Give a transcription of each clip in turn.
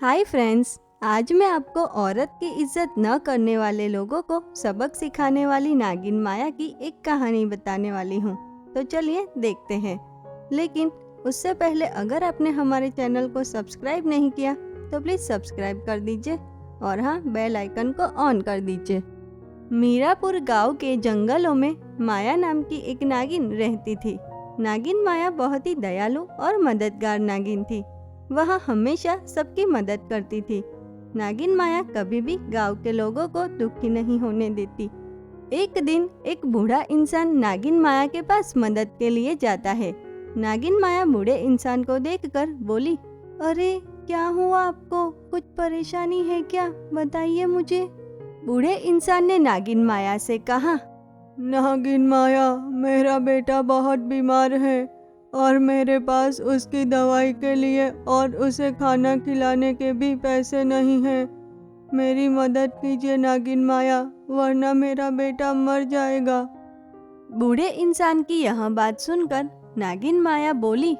Hi friends, आज मैं आपको औरत की इज्जत न करने वाले लोगों को सबक सिखाने वाली नागिन माया की एक कहानी बताने वाली हूँ। तो चलिए देखते हैं। लेकिन उससे पहले अगर आपने हमारे चैनल को सब्सक्राइब नहीं किया तो प्लीज़ सब्सक्राइब कर दीजिए और हाँ, बेल आइकन को ऑन कर दीजिए। मीरापुर गांव के जंगलों में माया नाम की एक नागिन रहती थी। नागिन माया बहुत ही दयालु और मददगार नागिन थी। वह हमेशा सबकी मदद करती थी। नागिन माया कभी भी गांव के लोगों को दुखी नहीं होने देती। एक दिन एक बूढ़ा इंसान नागिन माया के पास मदद के लिए जाता है। नागिन माया बूढ़े इंसान को देखकर बोली, अरे क्या हुआ आपको? कुछ परेशानी है क्या? बताइए मुझे। बूढ़े इंसान ने नागिन माया से कहा, नागिन माया, मेरा बेटा बहुत बीमार है और मेरे पास उसकी दवाई के लिए और उसे खाना खिलाने के भी पैसे नहीं हैं। मेरी मदद कीजिए नागिन माया, वरना मेरा बेटा मर जाएगा। बूढ़े इंसान की यह बात सुनकर नागिन माया बोली,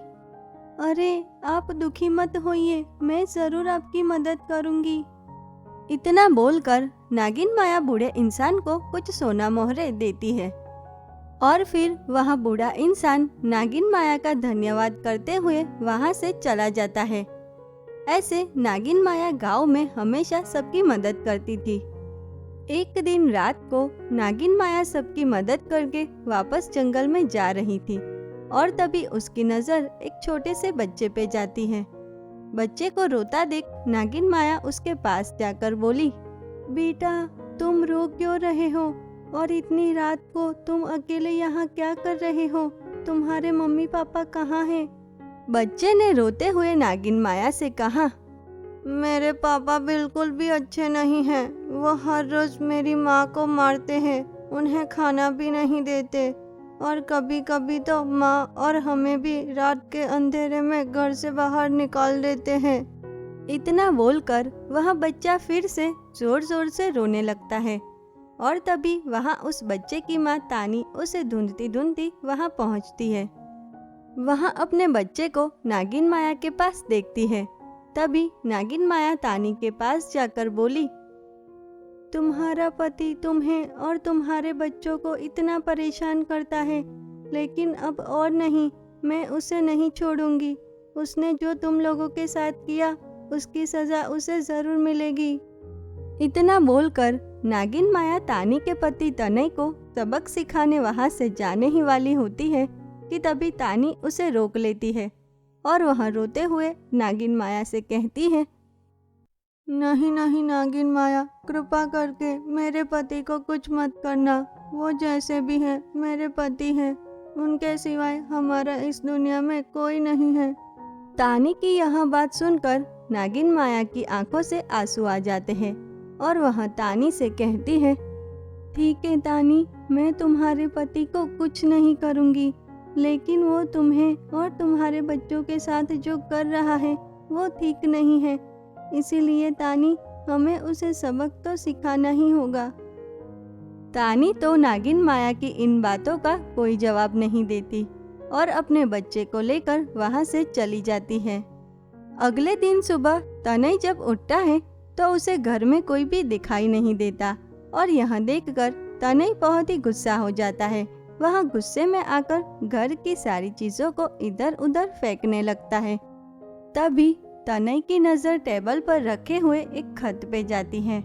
अरे आप दुखी मत होइए, मैं जरूर आपकी मदद करूंगी। इतना बोलकर नागिन माया बूढ़े इंसान को कुछ सोना मोहरे देती है और फिर वह बूढ़ा इंसान नागिन माया का धन्यवाद करते हुए वहां से चला जाता है। ऐसे नागिन माया गांव में हमेशा सबकी मदद करती थी। एक दिन रात को नागिन माया सबकी मदद करके वापस जंगल में जा रही थी और तभी उसकी नज़र एक छोटे से बच्चे पे जाती है। बच्चे को रोता देख नागिन माया उसके पास जाकर बोली, बेटा तुम रो क्यों रहे हो और इतनी रात को तुम अकेले यहाँ क्या कर रहे हो? तुम्हारे मम्मी पापा कहाँ हैं? बच्चे ने रोते हुए नागिन माया से कहा, मेरे पापा बिल्कुल भी अच्छे नहीं हैं। वो हर रोज मेरी माँ को मारते हैं, उन्हें खाना भी नहीं देते और कभी कभी तो माँ और हमें भी रात के अंधेरे में घर से बाहर निकाल देते हैं। इतना बोलकर वह बच्चा फिर से जोर जोर से रोने लगता है और तभी वहाँ उस बच्चे की माँ तानी उसे ढूंढती ढूंढती वहाँ पहुँचती है। वहाँ अपने बच्चे को नागिन माया के पास देखती है। तभी नागिन माया तानी के पास जाकर बोली, तुम्हारा पति तुम्हें और तुम्हारे बच्चों को इतना परेशान करता है, लेकिन अब और नहीं, मैं उसे नहीं छोड़ूंगी। उसने जो तुम लोगों के साथ किया उसकी सजा उसे जरूर मिलेगी। इतना बोलकर नागिन माया तानी के पति तनय को सबक सिखाने वहां से जाने ही वाली होती है कि तभी तानी उसे रोक लेती है और वह रोते हुए नागिन माया से कहती है, नहीं नहीं नागिन माया, कृपा करके मेरे पति को कुछ मत करना। वो जैसे भी हैं मेरे पति हैं, उनके सिवाय हमारा इस दुनिया में कोई नहीं है। तानी की यह बात सुनकर नागिन माया की आंखों से आंसू आ जाते हैं और वह तानी से कहती है, ठीक है तानी, मैं तुम्हारे पति को कुछ नहीं करूंगी, लेकिन वो तुम्हें और तुम्हारे बच्चों के साथ जो कर रहा है वो ठीक नहीं है। इसीलिए तानी, हमें उसे सबक तो सिखाना ही होगा। तानी तो नागिन माया की इन बातों का कोई जवाब नहीं देती और अपने बच्चे को लेकर वहां से चली जाती है। अगले दिन सुबह तनय जब उठता है तो उसे घर में कोई भी दिखाई नहीं देता और यह देखकर तनय बहुत ही गुस्सा हो जाता है। वह गुस्से में आकर घर की सारी चीजों को इधर उधर फेंकने लगता है। तभी तनय की नजर टेबल पर रखे हुए एक खत पे जाती है।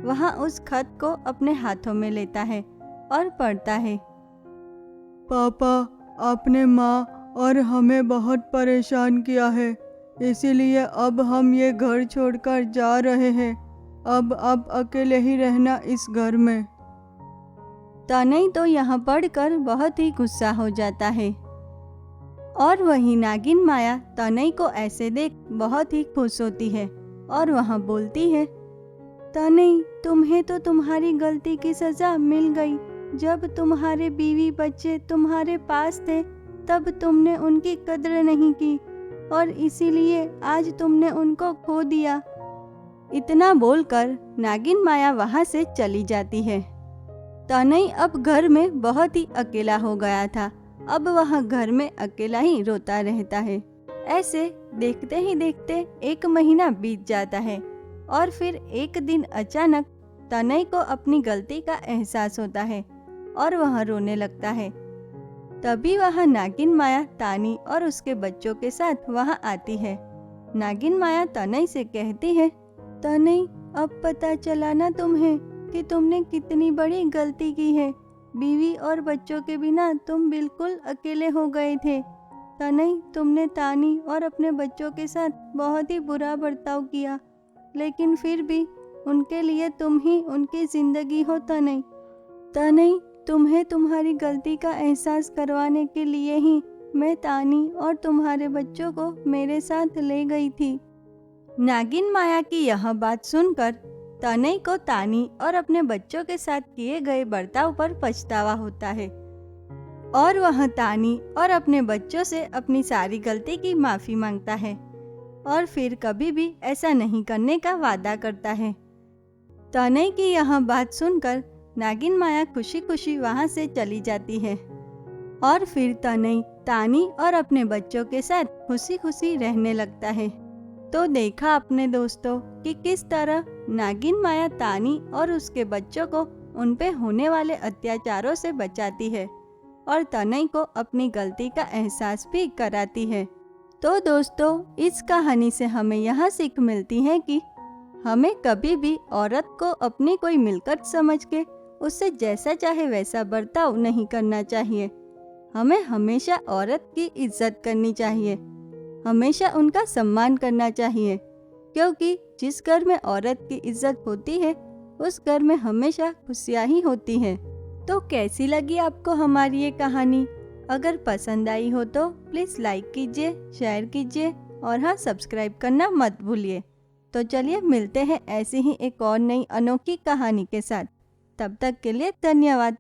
वह उस खत को अपने हाथों में लेता है और पढ़ता है, पापा, आपने माँ और हमें बहुत परेशान किया है, इसीलिए अब हम ये घर छोड़कर जा रहे हैं। अब आप अकेले ही रहना इस घर में। तनय तो यह पढ़कर बहुत ही गुस्सा हो जाता है और वही नागिन माया तनय को ऐसे देख बहुत ही खुश होती है और वह बोलती है, तनय, तुम्हें तो तुम्हारी गलती की सजा मिल गई। जब तुम्हारे बीवी बच्चे तुम्हारे पास थे तब तुमने उनकी कद्र नहीं की और इसीलिए आज तुमने उनको खो दिया। इतना बोलकर नागिन माया वहां से चली जाती है। तनय अब घर में बहुत ही अकेला हो गया था। अब वह घर में अकेला ही रोता रहता है। ऐसे देखते ही देखते 1 महीना बीत जाता है और फिर एक दिन अचानक तनय को अपनी गलती का एहसास होता है और वह रोने लगता है। तभी वह नागिन माया तानी और उसके बच्चों के साथ वहां आती है। नागिन माया तनय से कहती है, तनय, अब पता चला ना तुम्हें कि तुमने कितनी बड़ी गलती की है। बीवी और बच्चों के बिना तुम बिल्कुल अकेले हो गए थे। तनय, तुमने तानी और अपने बच्चों के साथ बहुत ही बुरा बर्ताव किया, लेकिन फिर भी उनके लिए तुम ही उनकी जिंदगी हो तनय। तनय, तुम्हें तुम्हारी गलती का एहसास करवाने के लिए ही मैं तानी और तुम्हारे बच्चों को मेरे साथ ले गई थी। नागिन माया की यह बात सुनकर तनय को तानी और अपने बच्चों के साथ किए गए बर्ताव पर पछतावा होता है और वह तानी और अपने बच्चों से अपनी सारी गलती की माफी मांगता है और फिर कभी भी ऐसा नहीं करने का वादा करता है। तनय की यह बात सुनकर नागिन माया खुशी खुशी वहां से चली जाती है और फिर तनय तानी और अपने बच्चों के साथ खुशी खुशी रहने लगता है। तो देखा अपने दोस्तों कि किस तरह नागिन माया तानी और उसके बच्चों को उन पे होने वाले अत्याचारों से बचाती है और तनय को अपनी गलती का एहसास भी कराती है। तो दोस्तों, इस कहानी से हमें यह सीख मिलती है कि हमें कभी भी औरत को अपनी कोई मिलकत समझ के उससे जैसा चाहे वैसा बर्ताव नहीं करना चाहिए। हमें हमेशा औरत की इज्जत करनी चाहिए, हमेशा उनका सम्मान करना चाहिए, क्योंकि जिस घर में औरत की इज्जत होती है उस घर में हमेशा खुशियाँ ही होती हैं। तो कैसी लगी आपको हमारी ये कहानी? अगर पसंद आई हो तो प्लीज़ लाइक कीजिए, शेयर कीजिए और हाँ, सब्सक्राइब करना मत भूलिए। तो चलिए मिलते हैं ऐसी ही एक और नई अनोखी कहानी के साथ। तब तक के लिए धन्यवाद।